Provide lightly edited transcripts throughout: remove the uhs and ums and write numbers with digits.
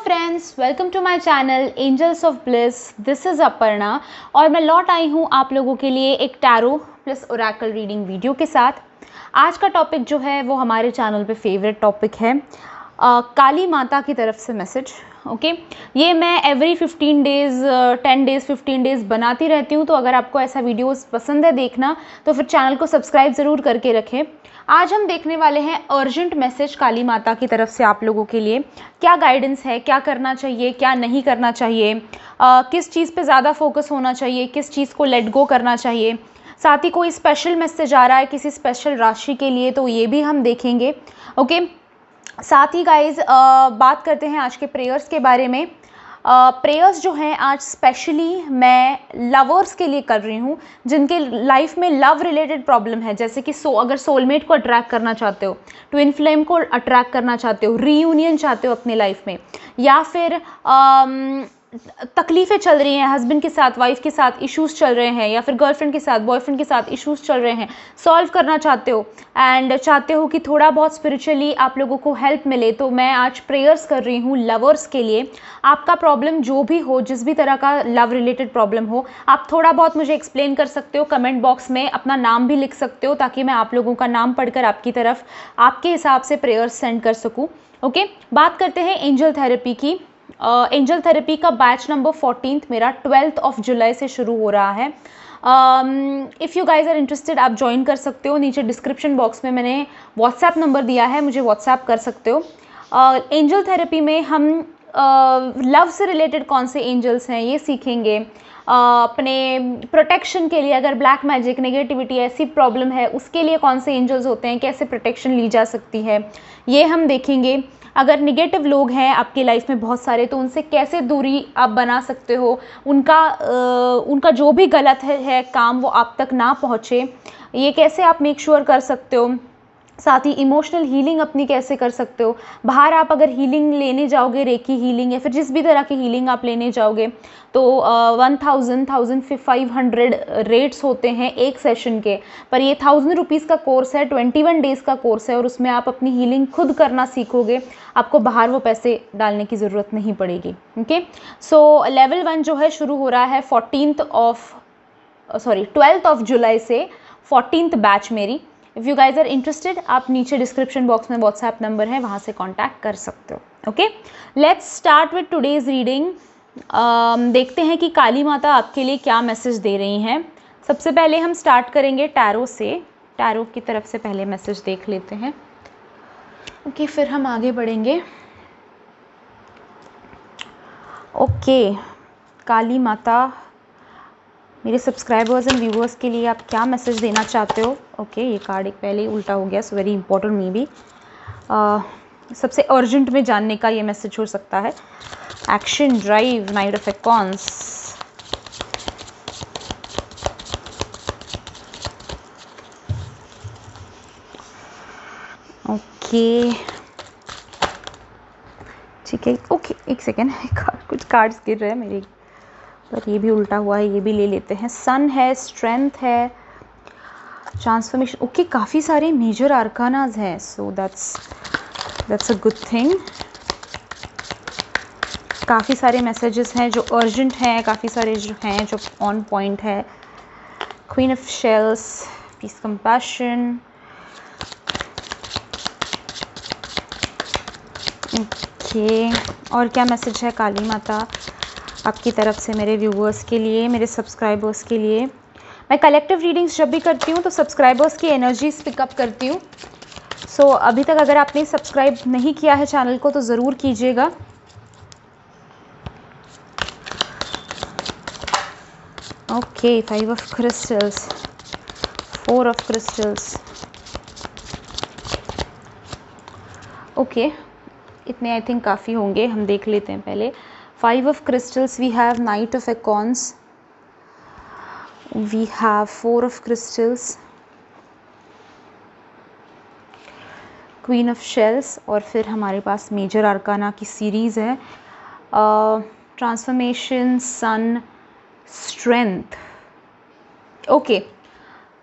Friends, welcome to my channel Angels of Bliss. This is Aparna और मैं लौट आई हूँ आप लोगों के लिए एक tarot plus Oracle reading video के साथ। आज का टॉपिक जो है वो हमारे चैनल पे फेवरेट टॉपिक है, काली माता की तरफ से मैसेज। ओके, ये मैं एवरी 15 डेज़ 10 डेज़ 15 डेज़ बनाती रहती हूँ, तो अगर आपको ऐसा वीडियोस पसंद है देखना तो फिर चैनल को सब्सक्राइब ज़रूर करके रखें। आज हम देखने वाले हैं अर्जेंट मैसेज काली माता की तरफ से आप लोगों के लिए। क्या गाइडेंस है, क्या करना चाहिए, क्या नहीं करना चाहिए, किस चीज़ पे ज़्यादा फोकस होना चाहिए, किस चीज़ को लेट गो करना चाहिए। साथ ही कोई स्पेशल मैसेज आ रहा है किसी स्पेशल राशि के लिए, तो ये भी हम देखेंगे। ओके, साथ ही गाइज बात करते हैं आज के प्रेयर्स के बारे में। प्रेयर्स जो हैं आज स्पेशली मैं लवर्स के लिए कर रही हूँ, जिनके लाइफ में लव रिलेटेड प्रॉब्लम है, जैसे कि अगर सोलमेट को अट्रैक्ट करना चाहते हो, ट्विन फ्लेम को अट्रैक्ट करना चाहते हो, रीयूनियन चाहते हो अपनी लाइफ में, या फिर तकलीफ़ें चल रही हैं हस्बैंड के साथ, वाइफ के साथ इश्यूज़ चल रहे हैं, या फिर गर्लफ्रेंड के साथ बॉयफ्रेंड के साथ इश्यूज़ चल रहे हैं, सॉल्व करना चाहते हो एंड चाहते हो कि थोड़ा बहुत स्पिरिचुअली आप लोगों को हेल्प मिले, तो मैं आज प्रेयर्स कर रही हूँ लवर्स के लिए। आपका प्रॉब्लम जो भी हो, जिस भी तरह का लव रिलेटेड प्रॉब्लम हो, आप थोड़ा बहुत मुझे एक्सप्लेन कर सकते हो, कमेंट बॉक्स में अपना नाम भी लिख सकते हो, ताकि मैं आप लोगों का नाम पढ़कर आपकी तरफ आपके हिसाब से प्रेयर्स सेंड कर सकूँ। ओके, बात करते हैं एंजल थेरेपी की। एंजल थेरेपी का बैच नंबर 14 मेरा 12 ऑफ जुलाई से शुरू हो रहा है। If you guys are interested, आप ज्वाइन कर सकते हो। नीचे डिस्क्रिप्शन बॉक्स में मैंने व्हाट्सएप नंबर दिया है, मुझे व्हाट्सएप कर सकते हो। एंजल थेरेपी में हम लव से रिलेटेड कौन से एंजल्स हैं ये सीखेंगे। अपने प्रोटेक्शन के लिए, अगर ब्लैक मैजिक नेगेटिविटी ऐसी प्रॉब्लम है, उसके लिए कौन से एंजल्स होते हैं, कैसे प्रोटेक्शन ली जा सकती है, ये हम देखेंगे। अगर निगेटिव लोग हैं आपकी लाइफ में बहुत सारे, तो उनसे कैसे दूरी आप बना सकते हो, उनका जो भी गलत है काम, वो आप तक ना पहुँचे, ये कैसे आप मेक श्योर कर सकते हो। साथ ही इमोशनल हीलिंग अपनी कैसे कर सकते हो। बाहर आप अगर हीलिंग लेने जाओगे, रेकी हीलिंग या फिर जिस भी तरह की हीलिंग आप लेने जाओगे, तो 1500 रेट्स होते हैं एक सेशन के, पर ये 1000 रुपीज़ का कोर्स है, 21 डेज़ का कोर्स है, और उसमें आप अपनी हीलिंग खुद करना सीखोगे। आपको बाहर वो पैसे डालने की ज़रूरत नहीं पड़ेगी। ओके, सो लेवल 1 जो है शुरू हो रहा है 12th ऑफ जुलाई से 14th बैच मेरी। If you guys are interested, आप नीचे डिस्क्रिप्शन बॉक्स में व्हाट्सएप नंबर है, वहाँ से कांटेक्ट कर सकते हो। Okay, let's start with today's reading. देखते हैं कि काली माता आपके लिए क्या मैसेज दे रही हैं। सबसे पहले हम स्टार्ट करेंगे टैरो से। टैरो की तरफ से पहले मैसेज देख लेते हैं। ओके, फिर हम आगे बढ़ेंगे। ओके, काली माता मेरे सब्सक्राइबर्स एंड व्यूअर्स के लिए आप क्या मैसेज देना चाहते हो। ओके, ये कार्ड एक पहले ही उल्टा हो गया, so very important may be. सबसे अर्जेंट में जानने का ये मैसेज हो सकता है। Action, drive, knight of acorns. Okay, ठीक है। ओके, एक सेकेंड, कुछ कार्ड्स गिर रहे हैं मेरे, पर ये भी उल्टा हुआ है, ये भी ले लेते हैं। सन है, स्ट्रेंथ है, ट्रांसफॉर्मेशन। ओके, काफ़ी सारे मेजर आर्कानाज हैं, so that's a good thing. काफ़ी सारे मैसेजेस हैं जो अर्जेंट हैं, काफ़ी सारे जो हैं जो ऑन पॉइंट है। Queen of shells, peace, compassion. Okay, और क्या मैसेज है काली माता आपकी तरफ से मेरे व्यूवर्स के लिए, मेरे सब्सक्राइबर्स के लिए। मैं कलेक्टिव रीडिंग्स जब भी करती हूँ तो सब्सक्राइबर्स की एनर्जीज पिकअप करती हूँ। सो अभी तक अगर आपने सब्सक्राइब नहीं किया है चैनल को तो ज़रूर कीजिएगा। Okay, 5 of crystals, 4 of crystals. Okay, इतने आई थिंक काफ़ी होंगे, हम देख लेते हैं पहले। 5 of crystals, we have Knight of Icons, we have 4 of crystals, Queen of Shells, और फिर हमारे पास मेजर आर्काना की सीरीज़ है। ट्रांसफॉर्मेशन, सन, स्ट्रेंथ। ओके,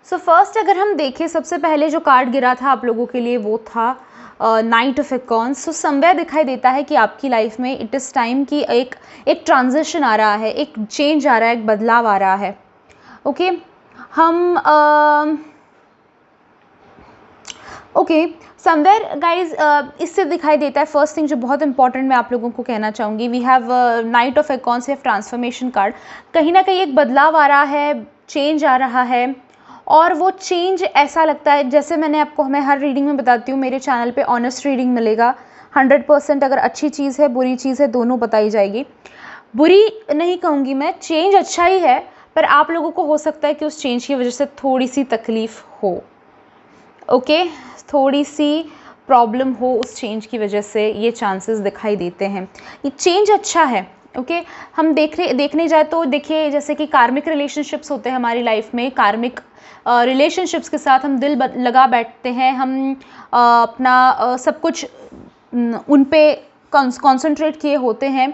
सो फर्स्ट अगर हम देखें, सबसे पहले जो कार्ड गिरा था आप लोगों के लिए वो था नाइट ऑफ एकॉन्स। सो समवेयर दिखाई देता है कि आपकी लाइफ में इट इज़ टाइम कि एक ट्रांजिशन आ रहा है, एक चेंज आ रहा है, एक बदलाव आ रहा है। ओके हम ओके समवेयर गाइज इससे दिखाई देता है, फर्स्ट थिंग जो बहुत इंपॉर्टेंट मैं आप लोगों को कहना चाहूँगी, we have knight of acorns, have transformation card. कहीं ना कहीं एक बदलाव आ रहा है, चेंज आ रहा है, और वो चेंज ऐसा लगता है, जैसे मैं हर रीडिंग में बताती हूँ, मेरे चैनल पे ऑनेस्ट रीडिंग मिलेगा 100%। अगर अच्छी चीज़ है, बुरी चीज़ है, दोनों बताई जाएगी। बुरी नहीं कहूँगी मैं, चेंज अच्छा ही है, पर आप लोगों को हो सकता है कि उस चेंज की वजह से थोड़ी सी तकलीफ़ हो, ओके थोड़ी सी प्रॉब्लम हो उस चेंज की वजह से, ये चांसेस दिखाई देते हैं। ये चेंज अच्छा है, ओके हम देखने जाए तो देखिए, जैसे कि कार्मिक रिलेशनशिप्स होते हैं हमारी लाइफ में, कार्मिक रिलेशनशिप्स के साथ हम दिल लगा बैठते हैं, हम अपना सब कुछ उन पे कॉन्सेंट्रेट किए होते हैं,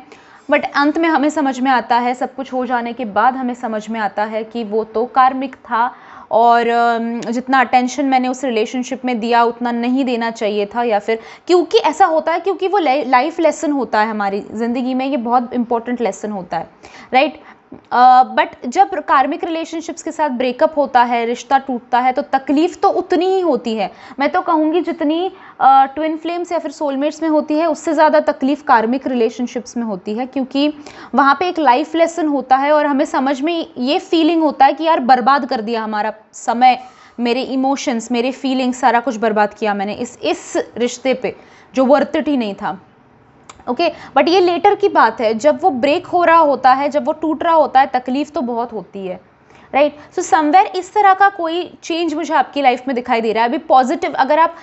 बट अंत में हमें समझ में आता है, सब कुछ हो जाने के बाद हमें समझ में आता है कि वो तो कार्मिक था, और जितना अटेंशन मैंने उस रिलेशनशिप में दिया उतना नहीं देना चाहिए था, या फिर क्योंकि ऐसा होता है, क्योंकि वो लाइफ लेसन होता है हमारी ज़िंदगी में, ये बहुत इंपॉर्टेंट लेसन होता है, राइट। बट जब कार्मिक रिलेशनशिप्स के साथ ब्रेकअप होता है, रिश्ता टूटता है, तो तकलीफ़ तो उतनी ही होती है। मैं तो कहूँगी जितनी ट्विन फ्लेम्स या फिर सोलमेट्स में होती है, उससे ज़्यादा तकलीफ़ कार्मिक रिलेशनशिप्स में होती है, क्योंकि वहाँ पे एक लाइफ लेसन होता है, और हमें समझ में ये फीलिंग होता है कि यार बर्बाद कर दिया हमारा समय, मेरे इमोशंस, मेरे फीलिंग्स, सारा कुछ बर्बाद किया मैंने इस रिश्ते पे जो वर्थ इट ही नहीं था, ओके बट ये लेटर की बात है, जब वो ब्रेक हो रहा होता है, जब वो टूट रहा होता है, तकलीफ़ तो बहुत होती है, राइट। सो समवेयर इस तरह का कोई चेंज मुझे आपकी लाइफ में दिखाई दे रहा है। अभी पॉजिटिव अगर आप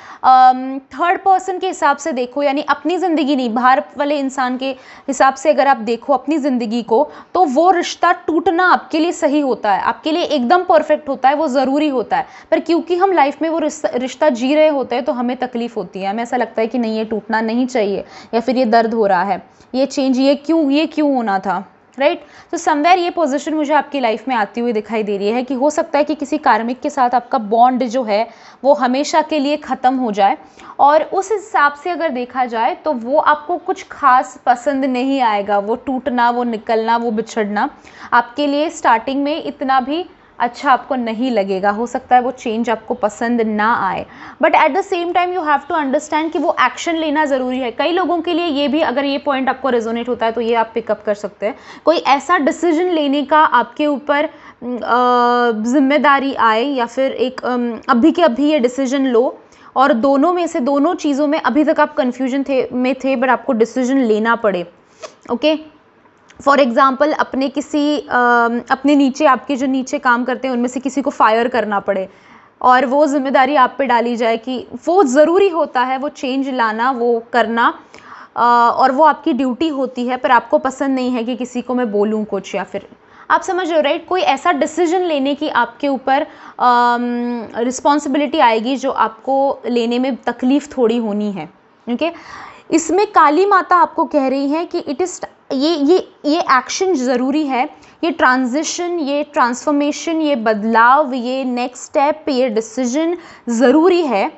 थर्ड पर्सन के हिसाब से देखो, यानी अपनी ज़िंदगी नहीं, बाहर वाले इंसान के हिसाब से अगर आप देखो अपनी ज़िंदगी को, तो वो रिश्ता टूटना आपके लिए सही होता है, आपके लिए एकदम परफेक्ट होता है, वो ज़रूरी होता है। पर क्योंकि हम लाइफ में वो रिश्ता जी रहे होते हैं, तो हमें तकलीफ़ होती है, हमें ऐसा लगता है कि नहीं ये टूटना नहीं चाहिए, या फिर ये दर्द हो रहा है, ये चेंज ये क्यों होना था, राइट। तो समवेयर ये पोजीशन मुझे आपकी लाइफ में आती हुई दिखाई दे रही है कि हो सकता है कि किसी कार्मिक के साथ आपका बॉन्ड जो है वो हमेशा के लिए ख़त्म हो जाए, और उस हिसाब से अगर देखा जाए तो वो आपको कुछ खास पसंद नहीं आएगा, वो टूटना, वो निकलना, वो बिछड़ना आपके लिए स्टार्टिंग में इतना भी अच्छा आपको नहीं लगेगा। हो सकता है वो चेंज आपको पसंद ना आए, but at the same time you have to understand कि वो एक्शन लेना ज़रूरी है। कई लोगों के लिए ये भी, अगर ये पॉइंट आपको रेजोनेट होता है तो ये आप पिकअप कर सकते हैं, कोई ऐसा डिसीजन लेने का आपके ऊपर जिम्मेदारी आए, या फिर एक अभी के अभी ये डिसीजन लो, और दोनों में से, दोनों चीज़ों में अभी तक आप कन्फ्यूजन में थे बट आपको डिसीजन लेना पड़े, ओके फॉर एग्ज़ाम्पल अपने नीचे, आपके जो नीचे काम करते हैं उनमें से किसी को फायर करना पड़े, और वो जिम्मेदारी आप पे डाली जाए कि वो ज़रूरी होता है, वो चेंज लाना, वो करना, और वो आपकी ड्यूटी होती है, पर आपको पसंद नहीं है कि किसी को मैं बोलूँ कुछ, या फिर आप समझ रहे हो, राइट। कोई ऐसा डिसीजन लेने की आपके ऊपर रिस्पॉन्सिबिलिटी आएगी जो आपको लेने में तकलीफ़ थोड़ी होनी है, ओके। इसमें काली माता आपको कह रही है कि इट इज़ ये एक्शन ज़रूरी है, ये ट्रांजिशन, ये ट्रांसफॉर्मेशन, ये बदलाव, ये नेक्स्ट स्टेप, ये डिसीजन ज़रूरी है,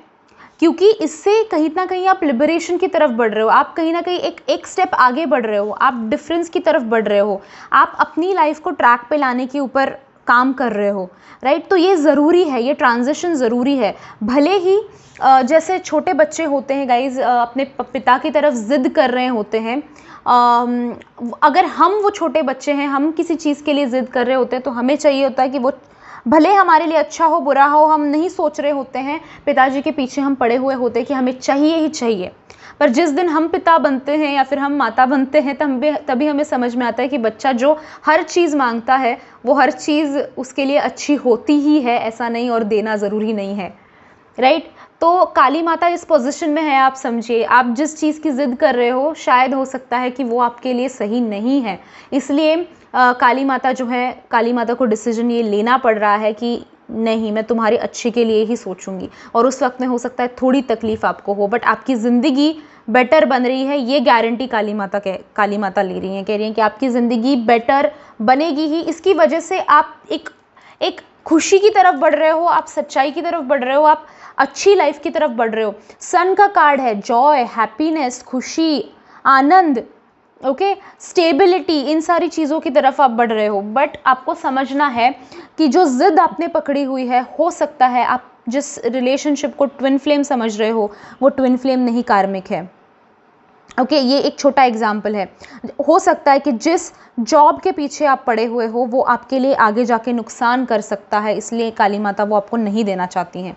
क्योंकि इससे कहीं ना कहीं आप लिबरेशन की तरफ बढ़ रहे हो, आप कहीं ना कहीं एक स्टेप आगे बढ़ रहे हो, आप डिफरेंस की तरफ बढ़ रहे हो, आप अपनी लाइफ को ट्रैक पे लाने के ऊपर काम कर रहे हो, राइट। तो ये ज़रूरी है, ये ट्रांजिशन ज़रूरी है। भले ही जैसे छोटे बच्चे होते हैं गाइज, अपने पिता की तरफ ज़िद कर रहे होते हैं, अगर हम वो छोटे बच्चे हैं, हम किसी चीज़ के लिए ज़िद कर रहे होते हैं, तो हमें चाहिए होता है कि वो भले हमारे लिए अच्छा हो बुरा हो, हम नहीं सोच रहे होते हैं, पिताजी के पीछे हम पड़े हुए होते हैं कि हमें चाहिए ही चाहिए। पर जिस दिन हम पिता बनते हैं या फिर हम माता बनते हैं, तभी हमें समझ में आता है कि बच्चा जो हर चीज़ मांगता है वो हर चीज़ उसके लिए अच्छी होती ही है, ऐसा नहीं, और देना ज़रूरी नहीं है, राइट। तो काली माता इस पोजीशन में है, आप समझिए, आप जिस चीज़ की ज़िद कर रहे हो शायद हो सकता है कि वो आपके लिए सही नहीं है, इसलिए काली माता जो है, काली माता को डिसीजन ये लेना पड़ रहा है कि नहीं, मैं तुम्हारे अच्छे के लिए ही सोचूंगी, और उस वक्त में हो सकता है थोड़ी तकलीफ़ आपको हो, बट आपकी ज़िंदगी बेटर बन रही है, ये गारंटी काली माता ले रही हैं, कह रही हैं कि आपकी ज़िंदगी बेटर बनेगी ही। इसकी वजह से आप एक खुशी की तरफ बढ़ रहे हो, आप सच्चाई की तरफ बढ़ रहे हो, आप अच्छी लाइफ की तरफ बढ़ रहे हो। सन का कार्ड है जॉय, हैप्पीनेस, खुशी, आनंद, ओके, स्टेबिलिटी, इन सारी चीज़ों की तरफ आप बढ़ रहे हो। बट आपको समझना है कि जो ज़िद आपने पकड़ी हुई है, हो सकता है आप जिस रिलेशनशिप को ट्विन फ्लेम समझ रहे हो वो ट्विन फ्लेम नहीं, कार्मिक है। ओके, ये एक छोटा एग्जाम्पल है। हो सकता है कि जिस जॉब के पीछे आप पड़े हुए हो वो आपके लिए आगे जाके नुकसान कर सकता है, इसलिए काली माता वो आपको नहीं देना चाहती हैं।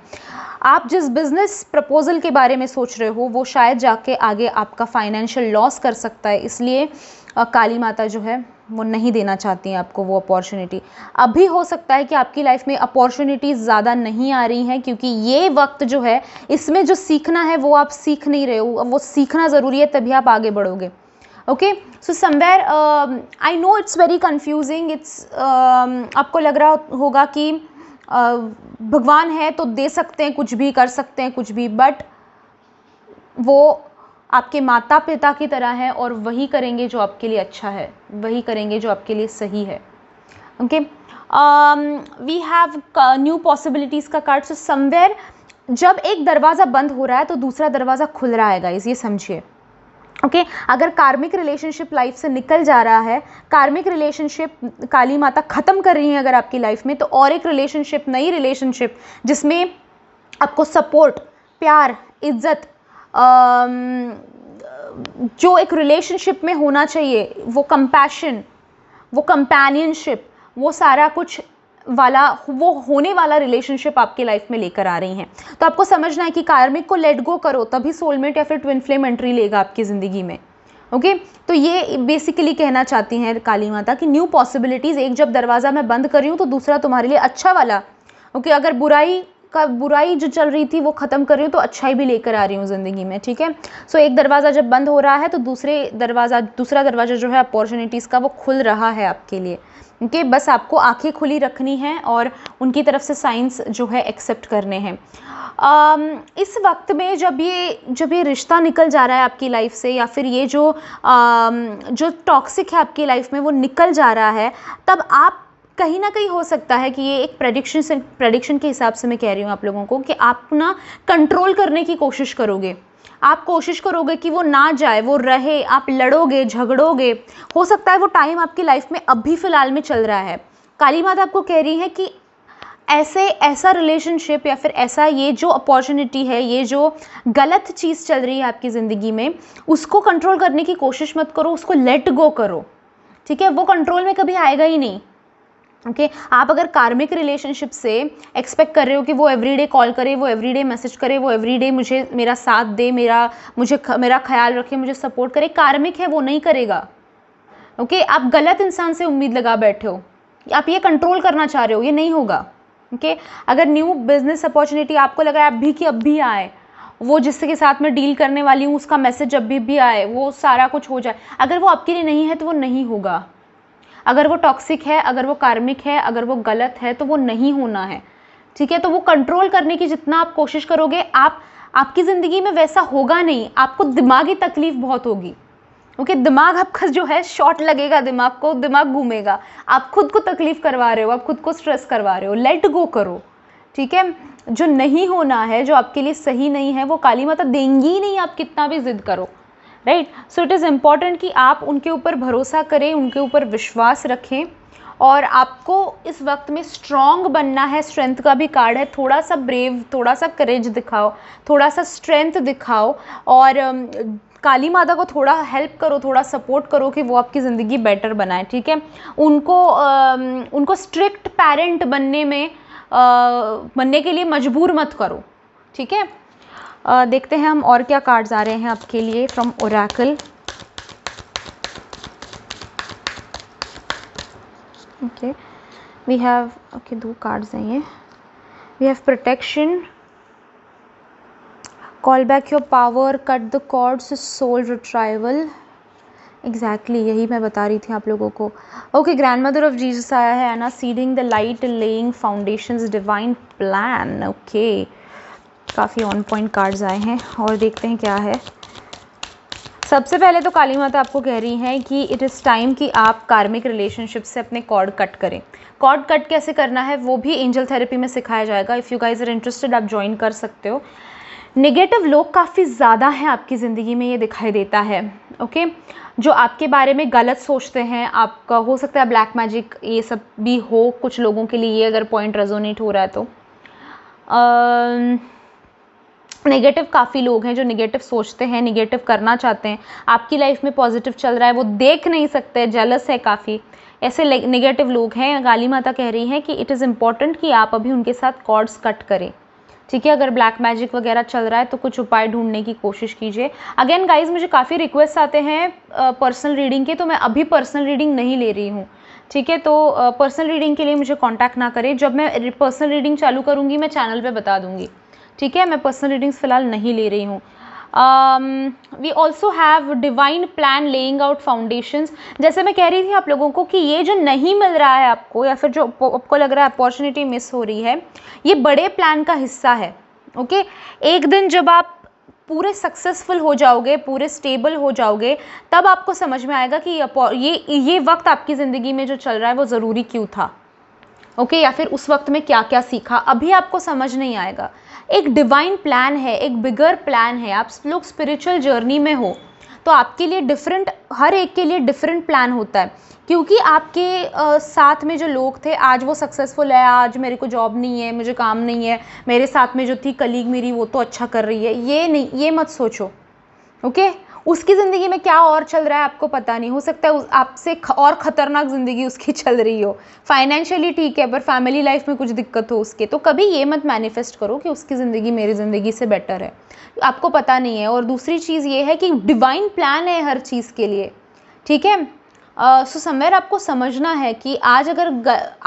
आप जिस बिज़नेस प्रपोजल के बारे में सोच रहे हो वो शायद जाके आगे आपका फाइनेंशियल लॉस कर सकता है, इसलिए काली माता जो है वो नहीं देना चाहती हैं आपको वो अपॉर्चुनिटी। अभी हो सकता है कि आपकी लाइफ में अपॉर्चुनिटीज़ ज़्यादा नहीं आ रही हैं, क्योंकि ये वक्त जो है इसमें जो सीखना है वो आप सीख नहीं रहे हो। वो सीखना ज़रूरी है, तभी आप आगे बढ़ोगे। Okay, so somewhere I know it's very confusing, आपको लग रहा होगा कि भगवान है तो दे सकते हैं कुछ भी, कर सकते हैं कुछ भी, बट वो आपके माता पिता की तरह है और वही करेंगे जो आपके लिए अच्छा है, वही करेंगे जो आपके लिए सही है। Okay, we have new possibilities का कार्ड। सो समवेयर जब एक दरवाज़ा बंद हो रहा है तो दूसरा दरवाज़ा खुल रहा है गाइस, ये समझिए। ओके, अगर कार्मिक रिलेशनशिप लाइफ से निकल जा रहा है, कार्मिक रिलेशनशिप काली माता ख़त्म कर रही है अगर आपकी लाइफ में, तो और एक रिलेशनशिप, नई रिलेशनशिप जिसमें आपको सपोर्ट, प्यार, इज्जत, जो एक रिलेशनशिप में होना चाहिए, वो कंपैशन, वो कंपेनियनशिप, वो सारा कुछ वाला, वो होने वाला रिलेशनशिप आपके लाइफ में लेकर आ रही हैं। तो आपको समझना है कि कार्मिक को लेट गो करो, तभी सोलमेट या फिर ट्विन फ्लेम एंट्री लेगा आपकी ज़िंदगी में। ओके, तो ये बेसिकली कहना चाहती हैं काली माता कि न्यू पॉसिबिलिटीज़, एक जब दरवाज़ा मैं बंद कर रही हूँ तो दूसरा तुम्हारे लिए अच्छा वाला। ओके, अगर बुराई जो चल रही थी वो ख़त्म कर रही हूँ तो अच्छाई भी लेकर आ रही हूँ ज़िंदगी में। ठीक है, सो एक दरवाज़ा जब बंद हो रहा है तो दूसरा दरवाज़ा जो है अपॉर्चुनिटीज़ का, वो खुल रहा है आपके लिए। ओके, बस आपको आंखें खुली रखनी हैं और उनकी तरफ से साइंस जो है एक्सेप्ट करने हैं। इस वक्त में जब ये रिश्ता निकल जा रहा है आपकी लाइफ से, या फिर ये जो टॉक्सिक है आपकी लाइफ में वो निकल जा रहा है, तब आप कहीं ना कहीं, हो सकता है कि ये एक प्रेडिक्शन के हिसाब से मैं कह रही हूँ आप लोगों को, कि आप ना कंट्रोल करने की कोशिश करोगे। आप कोशिश करोगे कि वो ना जाए, वो रहे, आप लड़ोगे, झगड़ोगे। हो सकता है वो टाइम आपकी लाइफ में अभी फ़िलहाल में चल रहा है। काली माता आपको कह रही है कि ऐसा रिलेशनशिप या फिर ऐसा ये जो अपॉर्चुनिटी है, ये जो गलत चीज़ चल रही है आपकी ज़िंदगी में, उसको कंट्रोल करने की कोशिश मत करो, उसको लेट गो करो। ठीक है, वो कंट्रोल में कभी आएगा ही नहीं। ओके, आप अगर कार्मिक रिलेशनशिप से एक्सपेक्ट कर रहे हो कि वो एवरीडे कॉल करे, वो एवरीडे मैसेज करे, वो एवरीडे मेरा साथ दे, मेरा ख्याल रखे, मुझे सपोर्ट करे, कार्मिक है, वो नहीं करेगा। ओके, आप गलत इंसान से उम्मीद लगा बैठे हो, आप ये कंट्रोल करना चाह रहे हो, ये नहीं होगा। ओके, अगर न्यू बिजनेस अपॉर्चुनिटी आपको लग रहा है अभी की अभी आए, वो जिसके साथ मैं डील करने वाली हूँ उसका मैसेज अभी भी आए, वो सारा कुछ हो जाए, अगर वो आपके लिए नहीं है तो वो नहीं होगा। अगर वो टॉक्सिक है, अगर वो कार्मिक है, अगर वो गलत है, तो वो नहीं होना है। ठीक है, तो वो कंट्रोल करने की जितना आप कोशिश करोगे, आपकी ज़िंदगी में वैसा होगा नहीं, आपको दिमागी तकलीफ बहुत होगी। ओके, दिमाग आपका जो है शॉर्ट लगेगा, दिमाग घूमेगा, आप खुद को तकलीफ करवा रहे हो, आप खुद को स्ट्रेस करवा रहे हो। लेट गो करो। ठीक है, जो नहीं होना है, जो आपके लिए सही नहीं है, वो काली माता देंगी ही नहीं, आप कितना भी जिद करो। Right, so it is important कि आप उनके ऊपर भरोसा करें, उनके ऊपर विश्वास रखें, और आपको इस वक्त में स्ट्रॉन्ग बनना है। स्ट्रेंथ का भी कार्ड है, थोड़ा सा ब्रेव, थोड़ा सा करेज दिखाओ, थोड़ा सा स्ट्रेंथ दिखाओ, और काली माता को थोड़ा हेल्प करो, थोड़ा सपोर्ट करो कि वो आपकी ज़िंदगी बेटर बनाए। ठीक है, उनको स्ट्रिक्ट पेरेंट बनने के लिए मजबूर मत करो। ठीक है, देखते हैं हम और क्या कार्ड्स आ रहे हैं आपके लिए from oracle. Okay, we have, okay, 2 cards हैं ये। We have protection, call back your power, cut the cords, soul retrieval. Exactly यही मैं बता रही थी आप लोगों को। Okay, grandmother of Jesus आया है, Anna seeding the light, laying foundations, divine plan. Okay, काफ़ी ऑन पॉइंट कार्ड्स आए हैं, और देखते हैं क्या है। सबसे पहले तो काली माता आपको कह रही हैं कि इट इज़ टाइम कि आप कार्मिक रिलेशनशिप से अपने कॉर्ड कट करें। कॉर्ड कट कैसे करना है वो भी एंजल थेरेपी में सिखाया जाएगा। If you guys are interested आप ज्वाइन कर सकते हो। नेगेटिव लोग काफ़ी ज़्यादा हैं आपकी ज़िंदगी में, ये दिखाई देता है। ओके, जो आपके बारे में गलत सोचते हैं, आपका हो सकता है ब्लैक मैजिक ये सब भी हो कुछ लोगों के लिए, ये अगर पॉइंट रेजोनेट हो रहा है तो। नेगेटिव काफ़ी लोग हैं जो नेगेटिव सोचते हैं, नेगेटिव करना चाहते हैं। आपकी लाइफ में पॉजिटिव चल रहा है वो देख नहीं सकते, जेलस है काफ़ी, ऐसे नेगेटिव लोग हैं। काली माता कह रही हैं कि इट इज़ इम्पॉर्टेंट कि आप अभी उनके साथ कॉर्ड्स कट करें, ठीक है। अगर ब्लैक मैजिक वगैरह चल रहा है तो कुछ उपाय ढूंढने की कोशिश कीजिए। अगेन गाइज, मुझे काफ़ी रिक्वेस्ट आते हैं पर्सनल रीडिंग के, तो मैं अभी पर्सनल रीडिंग नहीं ले रही हूँ, ठीक है। तो पर्सनल रीडिंग के लिए मुझे कांटेक्ट ना करें। जब मैं पर्सनल रीडिंग चालू करूँगी मैं चैनल पे बता दूँगी, ठीक है। मैं पर्सनल रीडिंग्स फ़िलहाल नहीं ले रही हूँ। We also have divine plan laying out foundations. जैसे मैं कह रही थी आप लोगों को कि ये जो नहीं मिल रहा है आपको, या फिर जो आपको लग रहा है अपॉर्चुनिटी मिस हो रही है, ये बड़े प्लान का हिस्सा है। ओके, एक दिन जब आप पूरे सक्सेसफुल हो जाओगे, पूरे स्टेबल हो जाओगे, तब आपको समझ में आएगा कि ये वक्त आपकी ज़िंदगी में जो चल रहा है वो ज़रूरी क्यों था। ओके, या फिर उस वक्त में क्या क्या सीखा, अभी आपको समझ नहीं आएगा। एक डिवाइन प्लान है, एक बिगर प्लान है। आप लोग स्पिरिचुअल जर्नी में हो तो आपके लिए डिफरेंट, हर एक के लिए डिफरेंट प्लान होता है, क्योंकि आपके साथ में जो लोग थे आज वो सक्सेसफुल है, आज मेरे को जॉब नहीं है, मुझे काम नहीं है, मेरे साथ में जो थी कलीग मेरी वो तो अच्छा कर रही है, ये नहीं, ये मत सोचो। ओके, उसकी ज़िंदगी में क्या और चल रहा है आपको पता नहीं, हो सकता है आपसे और ख़तरनाक ज़िंदगी उसकी चल रही हो। फाइनेंशियली ठीक है पर फैमिली लाइफ में कुछ दिक्कत हो उसके, तो कभी ये मत मैनिफेस्ट करो कि उसकी ज़िंदगी मेरी ज़िंदगी से बेटर है, आपको पता नहीं है। और दूसरी चीज़ ये है कि डिवाइन प्लान है हर चीज़ के लिए, ठीक है। सो समवेयर आपको समझना है कि आज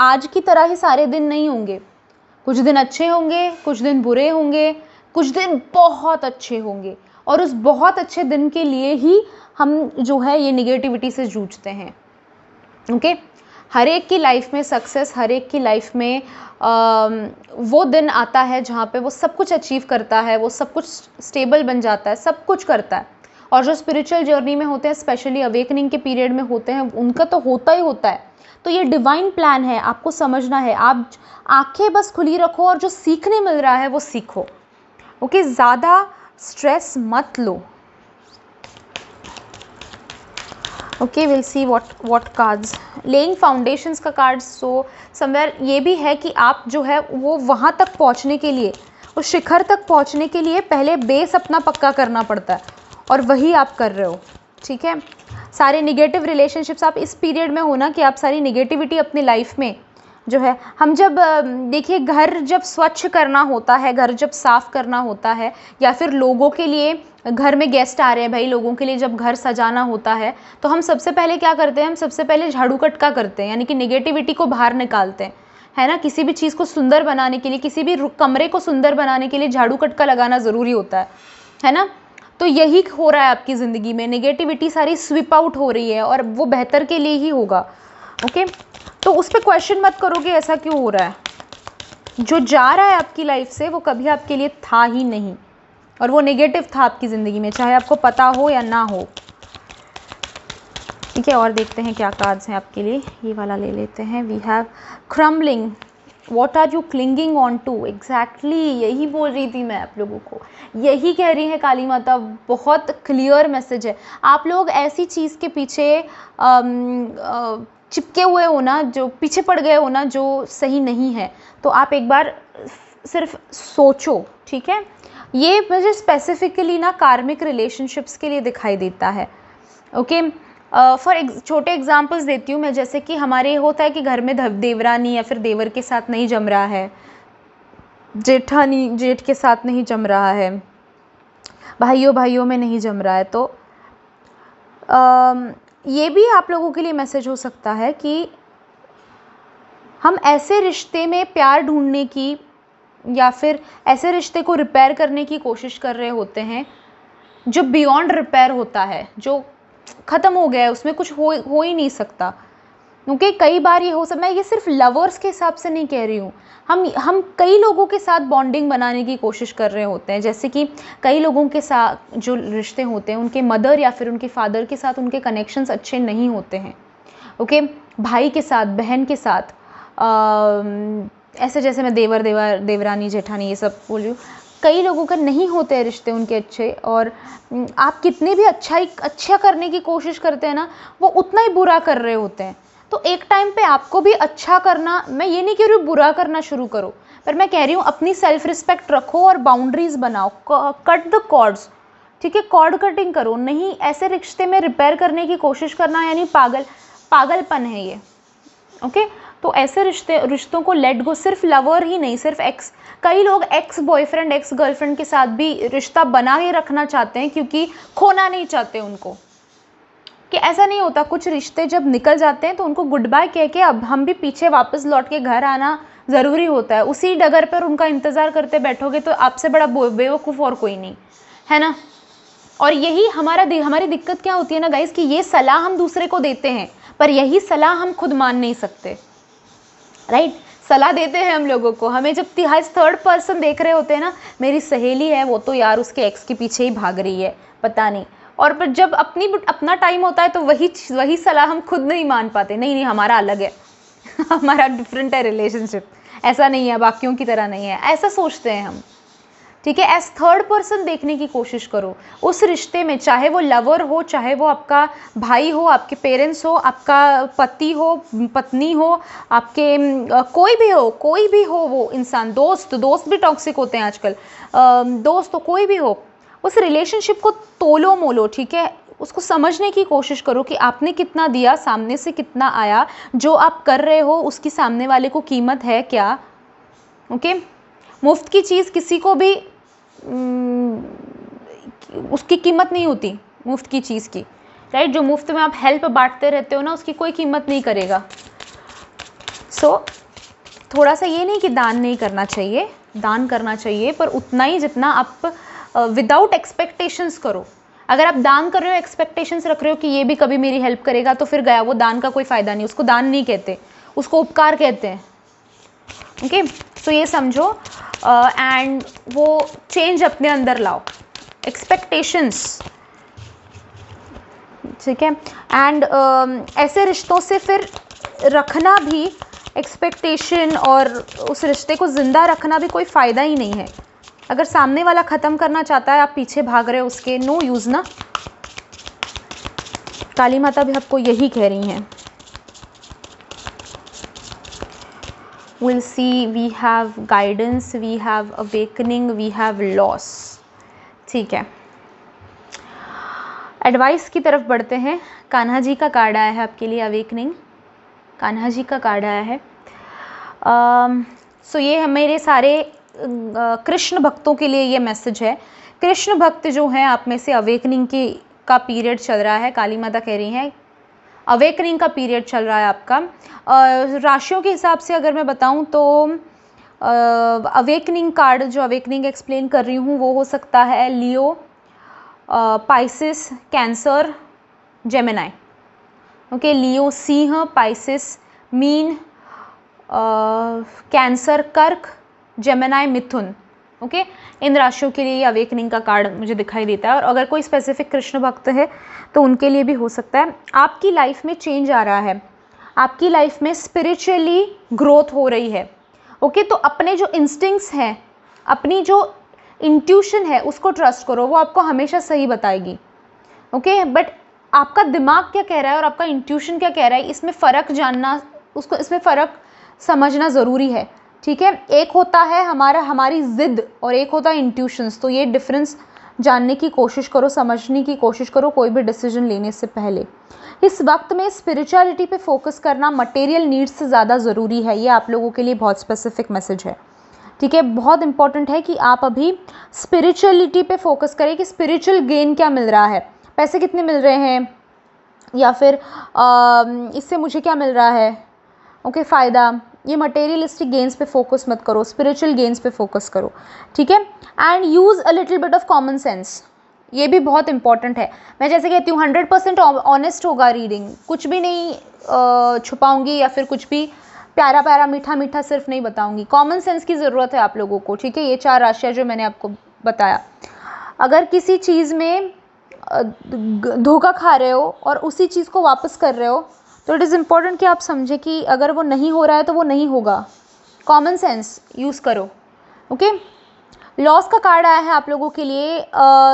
आज की तरह ही सारे दिन नहीं होंगे, कुछ दिन अच्छे होंगे, कुछ दिन बुरे होंगे, कुछ दिन बहुत अच्छे होंगे, और उस बहुत अच्छे दिन के लिए ही हम जो है ये निगेटिविटी से जूझते हैं। ओके, हर एक की लाइफ में सक्सेस, हर एक की लाइफ में वो दिन आता है जहाँ पे वो सब कुछ अचीव करता है, वो सब कुछ स्टेबल बन जाता है, सब कुछ करता है। और जो स्पिरिचुअल जर्नी में होते हैं, स्पेशली अवेकनिंग के पीरियड में होते हैं, उनका तो होता ही होता है। तो ये डिवाइन प्लान है, आपको समझना है। आप आंखें बस खुली रखो और जो सीखने मिल रहा है वो सीखो। ओके, ज़्यादा स्ट्रेस मत लो। Okay, will see what cards laying foundations का कार्ड्स। सो समवेयर ये भी है कि आप जो है वो वहाँ तक पहुँचने के लिए, उस शिखर तक पहुँचने के लिए पहले बेस अपना पक्का करना पड़ता है, और वही आप कर रहे हो, ठीक है। सारे निगेटिव रिलेशनशिप्स, आप इस पीरियड में हो ना कि आप सारी निगेटिविटी अपनी लाइफ में जो है, हम जब देखिए घर जब स्वच्छ करना होता है, घर जब साफ़ करना होता है, या फिर लोगों के लिए घर में गेस्ट आ रहे हैं भाई, लोगों के लिए जब घर सजाना होता है, तो हम सबसे पहले क्या करते हैं, हम सबसे पहले झाड़ू कटका करते हैं, यानी कि निगेटिविटी को बाहर निकालते हैं, है ना। किसी भी चीज़ को सुंदर बनाने के लिए, किसी भी कमरे को सुंदर बनाने के लिए झाड़ू कटका लगाना ज़रूरी होता है ना। तो यही हो रहा है आपकी ज़िंदगी में, नेगेटिविटी सारी स्विप आउट हो रही है, और वो बेहतर के लिए ही होगा। ओके, तो उस पर क्वेश्चन मत करो कि ऐसा क्यों हो रहा है। जो जा रहा है आपकी लाइफ से वो कभी आपके लिए था ही नहीं, और वो नेगेटिव था आपकी ज़िंदगी में, चाहे आपको पता हो या ना हो, ठीक है। और देखते हैं क्या कार्ड्स हैं आपके लिए, ये वाला ले लेते हैं। We have crumbling, what are you clinging on to. Exactly यही बोल रही थी मैं आप लोगों को, यही कह रही है काली माता। बहुत क्लियर मैसेज है। आप लोग ऐसी चीज़ के पीछे चिपके हुए हो ना, जो पीछे पड़ गए हो ना, जो सही नहीं है, तो आप एक बार सिर्फ सोचो, ठीक है। ये मुझे स्पेसिफिकली ना कार्मिक रिलेशनशिप्स के लिए दिखाई देता है। ओके, छोटे एग्जांपल्स देती हूँ मैं, जैसे कि हमारे होता है कि घर में देवरानी या फिर देवर के साथ नहीं जम रहा है, जेठानी जेठ के साथ नहीं जम रहा है, भाइयों में नहीं जम रहा है, तो ये भी आप लोगों के लिए मैसेज हो सकता है कि हम ऐसे रिश्ते में प्यार ढूंढने की, या फिर ऐसे रिश्ते को रिपेयर करने की कोशिश कर रहे होते हैं जो बियॉन्ड रिपेयर होता है, जो ख़त्म हो गया है, उसमें कुछ हो ही नहीं सकता, ओके कई बार ये हो सकता, मैं ये सिर्फ लवर्स के हिसाब से नहीं कह रही हूँ, हम कई लोगों के साथ बॉन्डिंग बनाने की कोशिश कर रहे होते हैं। जैसे कि कई लोगों के साथ जो रिश्ते होते हैं उनके मदर या फिर उनके फादर के साथ उनके कनेक्शंस अच्छे नहीं होते हैं। ओके भाई के साथ, बहन के साथ, ऐसे जैसे मैं देवरानी जेठानी ये सब बोल रही हूँ, कई लोगों का नहीं होते हैं रिश्ते उनके अच्छे, और आप कितने भी अच्छा करने की कोशिश करते हैं ना, वो उतना ही बुरा कर रहे होते हैं। तो एक टाइम पे आपको भी अच्छा करना, मैं ये नहीं कह रही हूँ बुरा करना शुरू करो, पर मैं कह रही हूँ अपनी सेल्फ रिस्पेक्ट रखो और बाउंड्रीज बनाओ, कट द कॉर्ड्स, ठीक है, कॉर्ड कटिंग करो। नहीं ऐसे रिश्ते में रिपेयर करने की कोशिश करना यानी पागलपन है ये। ओके तो ऐसे रिश्तों को लेट गो, सिर्फ लवर ही नहीं, सिर्फ एक्स, कई लोग एक्स बॉयफ्रेंड एक्स गर्लफ्रेंड के साथ भी रिश्ता बना के रखना चाहते हैं क्योंकि खोना नहीं चाहते उनको, कि ऐसा नहीं होता। कुछ रिश्ते जब निकल जाते हैं तो उनको गुड बाय कह के अब हम भी पीछे वापस लौट के घर आना ज़रूरी होता है। उसी डगर पर उनका इंतज़ार करते बैठोगे तो आपसे बड़ा बेवकूफ़ और कोई नहीं है ना। और यही हमारी दिक्कत क्या होती है ना गाइस, कि ये सलाह हम दूसरे को देते हैं पर यही सलाह हम खुद मान नहीं सकते, राइट। सलाह देते हैं हम लोगों को, हमें जब थर्ड पर्सन देख रहे होते हैं ना, मेरी सहेली है वो तो यार उसके एक्स के पीछे ही भाग रही है पता नहीं, और पर जब अपना टाइम होता है तो वही सलाह हम खुद नहीं मान पाते। नहीं हमारा अलग है हमारा डिफरेंट है रिलेशनशिप, ऐसा नहीं है, बाकियों की तरह नहीं है, ऐसा सोचते हैं हम, ठीक है। एज थर्ड पर्सन देखने की कोशिश करो उस रिश्ते में, चाहे वो लवर हो, चाहे वो आपका भाई हो, आपके पेरेंट्स हो, आपका पति हो, पत्नी हो, आपके कोई भी हो वो इंसान, दोस्त भी टॉक्सिक होते हैं आजकल, दोस्त हो, कोई भी हो, उस रिलेशनशिप को तोलो मोलो, ठीक है। उसको समझने की कोशिश करो कि आपने कितना दिया, सामने से कितना आया, जो आप कर रहे हो उसकी सामने वाले को कीमत है क्या। ओके मुफ्त की चीज़ किसी को भी उसकी कीमत नहीं होती मुफ्त की चीज़ की, राइट। जो मुफ्त में आप हेल्प बांटते रहते हो ना, उसकी कोई कीमत नहीं करेगा। सो थोड़ा सा ये नहीं कि दान नहीं करना चाहिए, दान करना चाहिए, पर उतना ही जितना आप विदाउट एक्सपेक्टेशंस करो। अगर आप दान कर रहे हो, एक्सपेक्टेशंस रख रहे हो कि ये भी कभी मेरी हेल्प करेगा, तो फिर गया वो दान का कोई फ़ायदा नहीं। उसको दान नहीं कहते, उसको उपकार कहते हैं। ओके तो ये समझो एंड वो चेंज अपने अंदर लाओ, एक्सपेक्टेशंस, ठीक है। एंड ऐसे रिश्तों से फिर रखना भी, एक्सपेक्टेशन और उस रिश्ते को ज़िंदा रखना भी कोई फ़ायदा ही नहीं है। अगर सामने वाला ख़त्म करना चाहता है, आप पीछे भाग रहे हो उसके, नो यूज़ ना। काली माता भी आपको यही कह रही हैं। We'll see, we have guidance, we have awakening, we have loss, ठीक है। एडवाइस की तरफ बढ़ते हैं। कान्हा जी का कार्ड आया है आपके लिए, अवेकनिंग, कान्हा जी का कार्ड आया है। सो ये मेरे सारे कृष्ण भक्तों के लिए ये मैसेज है। कृष्ण भक्त जो हैं आप में से, अवेकनिंग का पीरियड चल रहा है, काली माता कह रही हैं अवेकनिंग का पीरियड चल रहा है आपका। राशियों के हिसाब से अगर मैं बताऊं तो अवेकनिंग कार्ड, जो अवेकनिंग एक्सप्लेन कर रही हूँ, वो हो सकता है लियो, पाइसिस, कैंसर, जेमिनाई। ओके लियो सिंह, पाइसिस मीन, कैंसर कर्क, जेमिनाई मिथुन। ओके इन राशियों के लिए अवेकनिंग का कार्ड मुझे दिखाई देता है। और अगर कोई स्पेसिफिक कृष्ण भक्त है तो उनके लिए भी हो सकता है। आपकी लाइफ में चेंज आ रहा है, आपकी लाइफ में स्पिरिचुअली ग्रोथ हो रही है। ओके तो अपने जो इंस्टिंक्ट्स हैं, अपनी जो इंट्यूशन है, उसको ट्रस्ट करो, वो आपको हमेशा सही बताएगी। ओके बट आपका दिमाग क्या कह रहा है और आपका इंट्यूशन क्या कह रहा है, इसमें फ़र्क जानना, उसको इसमें फ़र्क समझना ज़रूरी है, ठीक है। एक होता है हमारी ज़िद और एक होता है इंट्यूशंस। तो ये डिफरेंस जानने की कोशिश करो, समझने की कोशिश करो कोई भी डिसीजन लेने से पहले। इस वक्त में स्पिरिचुअलिटी पे फोकस करना मटेरियल नीड्स से ज़्यादा ज़रूरी है। ये आप लोगों के लिए बहुत स्पेसिफिक मैसेज है, ठीक है। बहुत इंपॉर्टेंट है कि आप अभी स्पिरिचुअलिटी पे फोकस करें कि स्पिरिचुअल गेन क्या मिल रहा है, पैसे कितने मिल रहे हैं, या फिर इससे मुझे क्या मिल रहा है, ओके फ़ायदा। ये मटेरियलिस्टिक गेन्स पे फोकस मत करो, स्पिरिचुअल गेन्स पे फोकस करो, ठीक है। And use a little bit of common sense, ये भी बहुत इंपॉर्टेंट है। मैं जैसे कहती हूँ 100% ऑनेस्ट होगा रीडिंग, कुछ भी नहीं छुपाऊंगी या फिर कुछ भी प्यारा प्यारा मीठा मीठा सिर्फ नहीं बताऊंगी। कॉमन सेंस की ज़रूरत है आप लोगों को, ठीक है। ये 4 राशियाँ जो मैंने आपको बताया, अगर किसी चीज़ में धोखा खा रहे हो और उसी चीज़ को वापस कर रहे हो तो इट इज़ इम्पॉर्टेंट कि आप समझे कि अगर वो नहीं हो रहा है तो वो नहीं होगा। कॉमन सेंस यूज़ करो, ओके। लॉस का कार्ड आया है आप लोगों के लिए।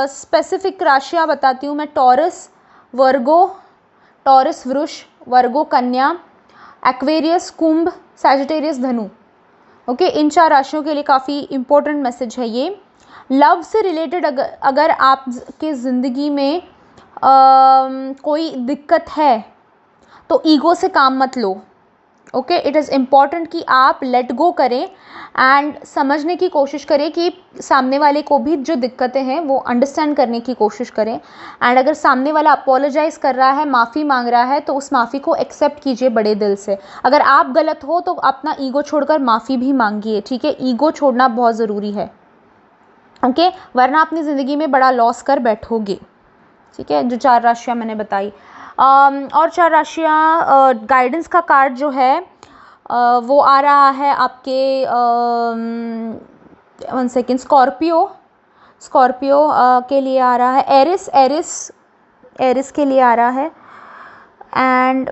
स्पेसिफिक राशियाँ बताती हूँ मैं। टॉरस वृष, वर्गो कन्या, एक्वेरियस कुंभ, सैजिटेरियस धनु, ओके। इन 4 राशियों के लिए काफ़ी इंपॉर्टेंट मैसेज है ये। लव से रिलेटेड अगर आपके ज़िंदगी में कोई दिक्कत है तो ईगो से काम मत लो, ओके। इट इज़ इम्पॉर्टेंट कि आप लेट गो करें एंड समझने की कोशिश करें कि सामने वाले को भी जो दिक्कतें हैं वो अंडरस्टैंड करने की कोशिश करें। एंड अगर सामने वाला अपोलोजाइज कर रहा है, माफ़ी मांग रहा है, तो उस माफ़ी को एक्सेप्ट कीजिए बड़े दिल से। अगर आप गलत हो तो अपना ईगो छोड़कर माफ़ी भी मांगिए, ठीक है। ईगो छोड़ना बहुत ज़रूरी है, ओके, वरना अपनी ज़िंदगी में बड़ा लॉस कर बैठोगे, ठीक है। जो 4 राशियाँ मैंने बताई, और 4 राशियाँ गाइडेंस का कार्ड जो है वो आ रहा है आपके 1 सेकेंड, स्कॉर्पियो के लिए आ रहा है। एरिस के लिए आ रहा है। एंड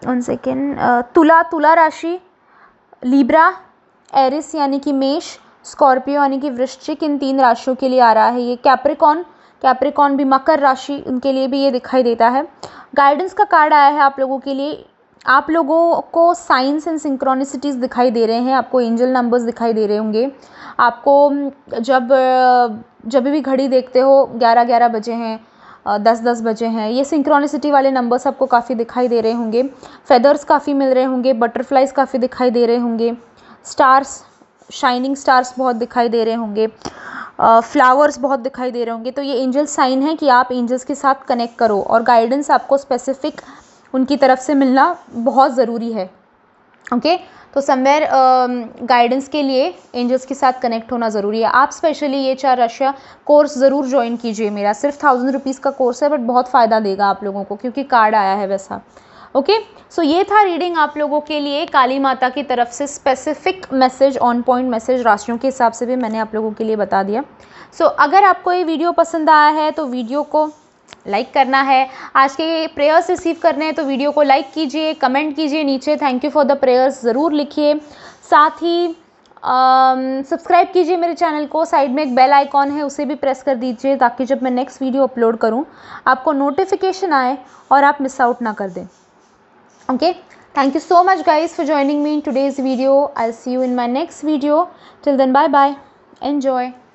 1 सेकेंड, तुला राशि, लिब्रा, एरिस यानी कि मेष, स्कॉर्पियो यानी कि वृश्चिक, इन 3 राशियों के लिए आ रहा है ये। कैप्रिकॉन भी, मकर राशि, उनके लिए भी ये दिखाई देता है। गाइडेंस का कार्ड आया है आप लोगों के लिए। आप लोगों को साइंस एंड सिंक्रोनिसिटीज़ दिखाई दे रहे हैं, आपको एंजल नंबर्स दिखाई दे रहे होंगे। आपको जब भी घड़ी देखते हो 11-11 बजे हैं, 10-10 बजे हैं, ये सिंक्रोनिसिटी वाले नंबर्स आपको काफ़ी दिखाई दे रहे होंगे। फेदर्स काफ़ी मिल रहे होंगे, बटरफ्लाइज काफ़ी दिखाई दे रहे होंगे, स्टार्स, शाइनिंग स्टार्स बहुत दिखाई दे रहे होंगे, फ्लावर्स बहुत दिखाई दे रहे होंगे। तो ये एंजल साइन है कि आप एंजल्स के साथ कनेक्ट करो और गाइडेंस आपको स्पेसिफिक उनकी तरफ से मिलना बहुत ज़रूरी है, ओके। तो समवेयर गाइडेंस के लिए एंजल्स के साथ कनेक्ट होना ज़रूरी है। आप स्पेशली ये 4 राशियाँ कोर्स ज़रूर ज्वाइन कीजिए। मेरा सिर्फ 1000 रुपीज़ का कोर्स है, बट बहुत फ़ायदा देगा आप लोगों को क्योंकि कार्ड आया है वैसा, ओके। सो ये था रीडिंग आप लोगों के लिए काली माता की तरफ से specific message, on point message, राशियों के हिसाब से भी मैंने आप लोगों के लिए बता दिया। सो अगर आपको ये वीडियो पसंद आया है तो वीडियो को लाइक करना है। आज के प्रेयर्स रिसीव करने हैं तो वीडियो को लाइक कीजिए, कमेंट कीजिए नीचे thank you for the prayers ज़रूर लिखिए। साथ ही सब्सक्राइब कीजिए मेरे चैनल को। साइड में एक बेल आइकॉन है, उसे भी प्रेस कर दीजिए ताकि जब मैं नेक्स्ट वीडियो अपलोड करूं आपको नोटिफिकेशन आए और आप मिस आउट ना कर दें, okay. Thank you so much guys for joining me in today's video. I'll see you in my next video. Till then, bye bye. Enjoy.